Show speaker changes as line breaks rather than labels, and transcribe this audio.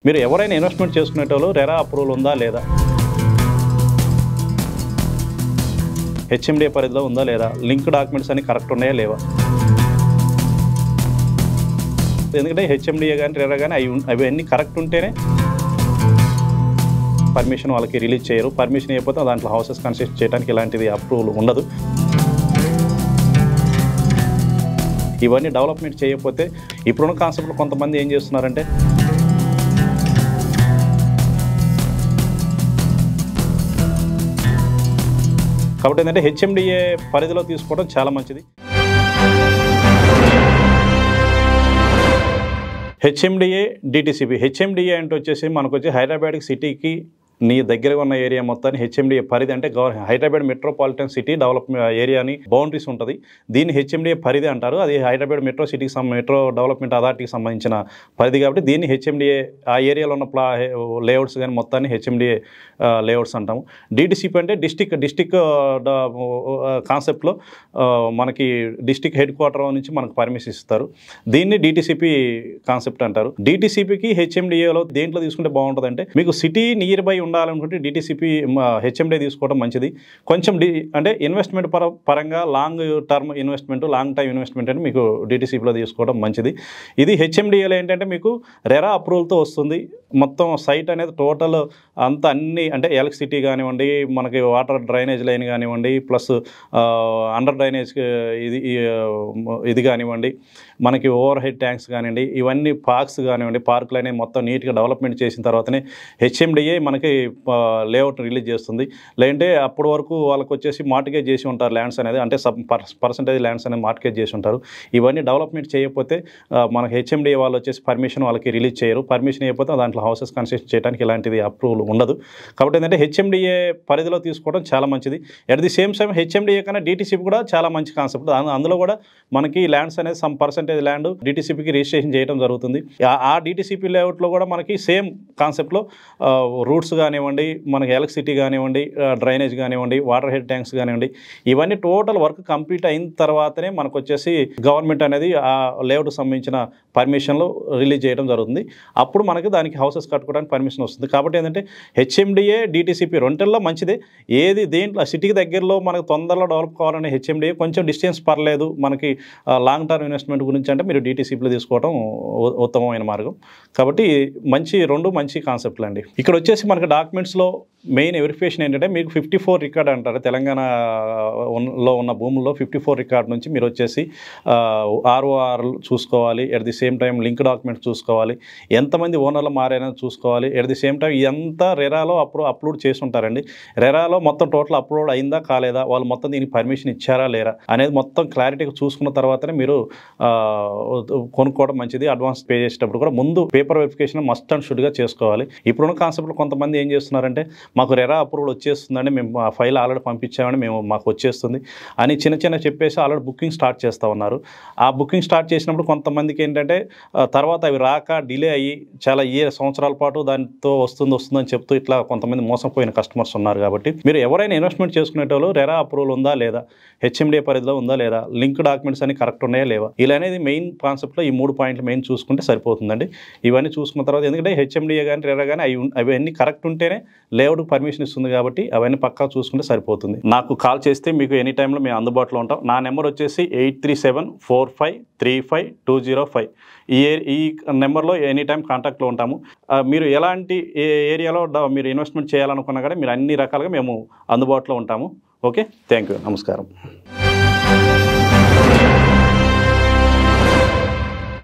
మీరు ఎవరైనా investment చేసుకునేటోళ్ళు RERA approval ఉందా లేదా, హెచ్ఎండిఏ పరిధిలో ఉందా లేదా, లింక్ డాక్యుమెంట్స్ అన్ని కరెక్ట్ ఉన్నాయా లేవా. ఎందుకంటే హెచ్ఎండిఏ కానీ రెరా కానీ అవన్నీ కరెక్ట్ ఉంటేనే పర్మిషన్ వాళ్ళకి రిలీజ్ చేయరు. పర్మిషన్ అయిపోతే దాంట్లో హౌసెస్ కన్స్ట్రక్ట్ చేయడానికి ఇలాంటిది అప్రూవల్ ఉండదు. ఇవన్నీ డెవలప్మెంట్ చేయకపోతే ఇప్పుడున్న కాన్సెప్ట్లో కొంతమంది ఏం చేస్తున్నారంటే కాబట్టి ఏంటంటే హెచ్ఎండిఏ పరిధిలో తీసుకోవడం చాలా మంచిది. HMDA DTCP. హెచ్ఎండిఏ అంటే వచ్చేసి మనకు వచ్చి హైదరాబాద్ సిటీకి నీ దగ్గర ఉన్న ఏరియా మొత్తాన్ని హెచ్ఎండిఏ పరిధి అంటే హైదరాబాద్ మెట్రోపాలిటన్ సిటీ డెవలప్మెంట్ ఏరియాని బౌండరీస్ ఉంటుంది. దీన్ని హెచ్ఎండిఏ పరిధి అంటారు. అది హైదరాబాద్ మెట్రో డెవలప్మెంట్ అథారిటీకి సంబంధించిన పరిధి కాబట్టి దీన్ని హెచ్ఎండిఏ ఆ ఏరియాలో ఉన్న లేఅవుట్స్ కానీ మొత్తాన్ని హెచ్ఎండిఏ లేఅవుట్స్ అంటాము. డిటిసిపి అంటే డిస్టిక్ కాన్సెప్ట్లో మనకి డిస్టిక్ హెడ్ క్వార్టర్ నుంచి మనకు పర్మిషన్ ఇస్తారు. దీన్ని డిటిసిపి కాన్సెప్ట్ అంటారు. డిటిసిపికి హెచ్ఎండిఏలో దేంట్లో తీసుకుంటే బాగుంటుందంటే మీకు సిటీ నియర్ బై ఉండాలనుకుంటే డిటిసిపి హెచ్ఎండిఏ తీసుకోవడం మంచిది. కొంచెం అంటే ఇన్వెస్ట్మెంట్ పరంగా long term investment long time investment అంటే మీకు డిటిసిపిలో తీసుకోవడం మంచిది. ఇది హెచ్ఎండిఏలో ఏంటంటే మీకు రెరా అప్రూవల్తో వస్తుంది. మొత్తం సైట్ అనేది టోటల్ అంతా అన్ని అంటే ఎలక్ట్రిసిటీ కానివ్వండి, మనకి వాటర్ డ్రైనేజ్ లైన్ కానివ్వండి, ప్లస్ అండర్ డ్రైనేజ్ ఇది కానివ్వండి, మనకి ఓవర్ హెడ్ ట్యాంక్స్ కానివ్వండి, ఇవన్నీ పార్క్స్ కానివ్వండి, పార్కులు అనేవి మొత్తం నీట్గా డెవలప్మెంట్ చేసిన తర్వాతనే హెచ్ఎండిఏ మనకి లేఅవుట్ రిలీజ్ చేస్తుంది. లేదంటే అప్పటి వరకు వాళ్ళకి వచ్చేసి మార్టిగేజ్ చేసి ఉంటారు ల్యాండ్స్ అనేది, అంటే పర్సంటేజ్ ల్యాండ్స్ అనేది మార్టిగేజ్ చేసి ఉంటారు. ఇవన్నీ డెవలప్మెంట్ చేయకపోతే మనకి హెచ్ఎండిఏ వాళ్ళు వచ్చేసి పర్మిషన్ వాళ్ళకి రిలీజ్ చేయరు. పర్మిషన్ అయిపోతే దాంట్లో హౌసెస్ కన్స్ట్రక్ట్ చేయడానికి ఇలాంటిది అప్రూవల్ ఉండదు. కాబట్టి ఏంటంటే హెచ్ఎండిఏ పరిధిలో తీసుకోవడం చాలా మంచిది. At the same time HMDA కన్నా డిటిసిపి కూడా చాలా మంచి కాన్సెప్ట్. అందులో కూడా మనకి ల్యాండ్స్ అనేది సమ్ పర్సంటేజ్ ల్యాండ్ డిటిసిపికి రిజిస్ట్రేషన్ చేయడం జరుగుతుంది. ఆ డిటిసిపి లేఅవుట్లో కూడా మనకి సేమ్ కాన్సెప్ట్లో రూట్స్ కానివ్వండి, మనకి ఎలక్ట్రిసిటీ కానివ్వండి, డ్రైనేజ్ కానివ్వండి, వాటర్ హెడ్ ట్యాంక్స్ కానివ్వండి, ఇవన్నీ టోటల్ వర్క్ కంప్లీట్ అయిన తర్వాతనే మనకు వచ్చేసి గవర్నమెంట్ అనేది ఆ లేఅవుట్ సంబంధించిన పర్మిషన్లు రిలీజ్ చేయడం జరుగుతుంది. అప్పుడు మనకి దానికి హౌసెస్ కట్టుకోవడానికి పర్మిషన్ వస్తుంది. కాబట్టి ఏంటంటే హెచ్ఎండిఏ డిటిసిపి రెండుల్లో మంచిదే. ఏది దేంట్లో సిటీకి దగ్గరలో మనకు తొందరలో డెవలప్ కావాలనే హెచ్ఎండిఏ, కొంచెం డిస్టెన్స్ పర్లేదు మనకి లాంగ్ టర్మ్ ఇన్వెస్ట్మెంట్ గురించి అంటే మీరు డిటిసిపిలో తీసుకోవడం ఉత్తమమైన మార్గం. కాబట్టి రెండు మంచి కాన్సెప్ట్లు అండి. ఇక్కడ వచ్చేసి మనకి డాక్యుమెంట్స్లో మెయిన్ వెరిఫికేషన్ ఏంటంటే మీకు 54 రికార్డ్ అంటారు. తెలంగాణలో ఉన్న భూముల్లో 54 రికార్డ్ నుంచి మీరు వచ్చేసి ఆర్ఓఆర్ చూసుకోవాలి. At the same time link documents చూసుకోవాలి. ఎంతమంది ఓనర్లు మారైనా చూసుకోవాలి. ఎట్ ది సేమ్ టైం ఇదంతా రెరాలో అప్లోడ్ చేసి ఉంటారండి. రెరాలో మొత్తం టోటల్ అప్లోడ్ అయిందా కాలేదా, వాళ్ళు మొత్తం దీనికి పర్మిషన్ ఇచ్చారా లేరా అనేది మొత్తం క్లారిటీగా చూసుకున్న తర్వాతనే మీరు కొనుక్కోవడం మంచిది. అడ్వాన్స్ పే చేసేటప్పుడు కూడా ముందు పేపర్ వెరిఫికేషన్ మస్ట్ అండ్ షుడ్గా చేసుకోవాలి. ఇప్పుడున్న కాన్సెప్ట్లో కొంతమంది ఏం చేస్తున్నారంటే మాకు రెరా అప్రూవల్ వచ్చేస్తుందండి, మేము ఆ ఫైల్ ఆల్రెడీ పంపించామని మాకు వచ్చేస్తుంది అని చిన్న చెప్పేసి ఆల్రెడీ బుకింగ్ స్టార్ట్ చేస్తూ ఉన్నారు. ఆ బుకింగ్ స్టార్ట్ చేసినప్పుడు కొంతమందికి ఏంటంటే తర్వాత అవి రాక డిలే అయ్యి చాలా సంవత్సరాల పాటు దాంతో వస్తుందని చెప్తూ ఇట్లా కొంతమంది మోసపోయిన కస్టమర్స్ ఉన్నారు. కాబట్టి మీరు ఎవరైనా ఇన్వెస్ట్మెంట్ చేసుకునేటోళ్ళు రెరా అప్రూవల్ ఉందా లేదా, హెచ్ఎండిఏ పరిధిలో ఉందా లేదా, లింక్ డాక్యుమెంట్స్ అన్ని కరెక్ట్ ఉన్నాయా లేవా, ఇలా అనేది మెయిన్ కాన్సెప్ట్లో ఈ 3 పాయింట్లు మెయిన్ చూసుకుంటే సరిపోతుందండి. ఇవన్నీ చూసుకున్న తర్వాత ఎందుకంటే హెచ్ఎండిఏ కానీ రెరా కానీ అవన్నీ కరెక్ట్ ఉంటేనే లేఅవుట్ పర్మిషన్ ఇస్తుంది. కాబట్టి అవన్నీ పక్కా చూసుకుంటే సరిపోతుంది. నాకు కాల్ చేస్తే మీకు ఎనీ టైంలో మేము అందుబాటులో ఉంటాం. నా నెంబర్ వచ్చేసి 8374535205. ఈ నెంబర్లో ఎనీ టైం కాంటాక్ట్లో ఉంటాము. మీరు ఎలాంటి ఏరియాలో మీరు ఇన్వెస్ట్మెంట్ చేయాలనుకున్నా కానీ మీరు అన్ని రకాలుగా మేము అందుబాటులో ఉంటాము. ఓకే, థ్యాంక్ యూ, నమస్కారం.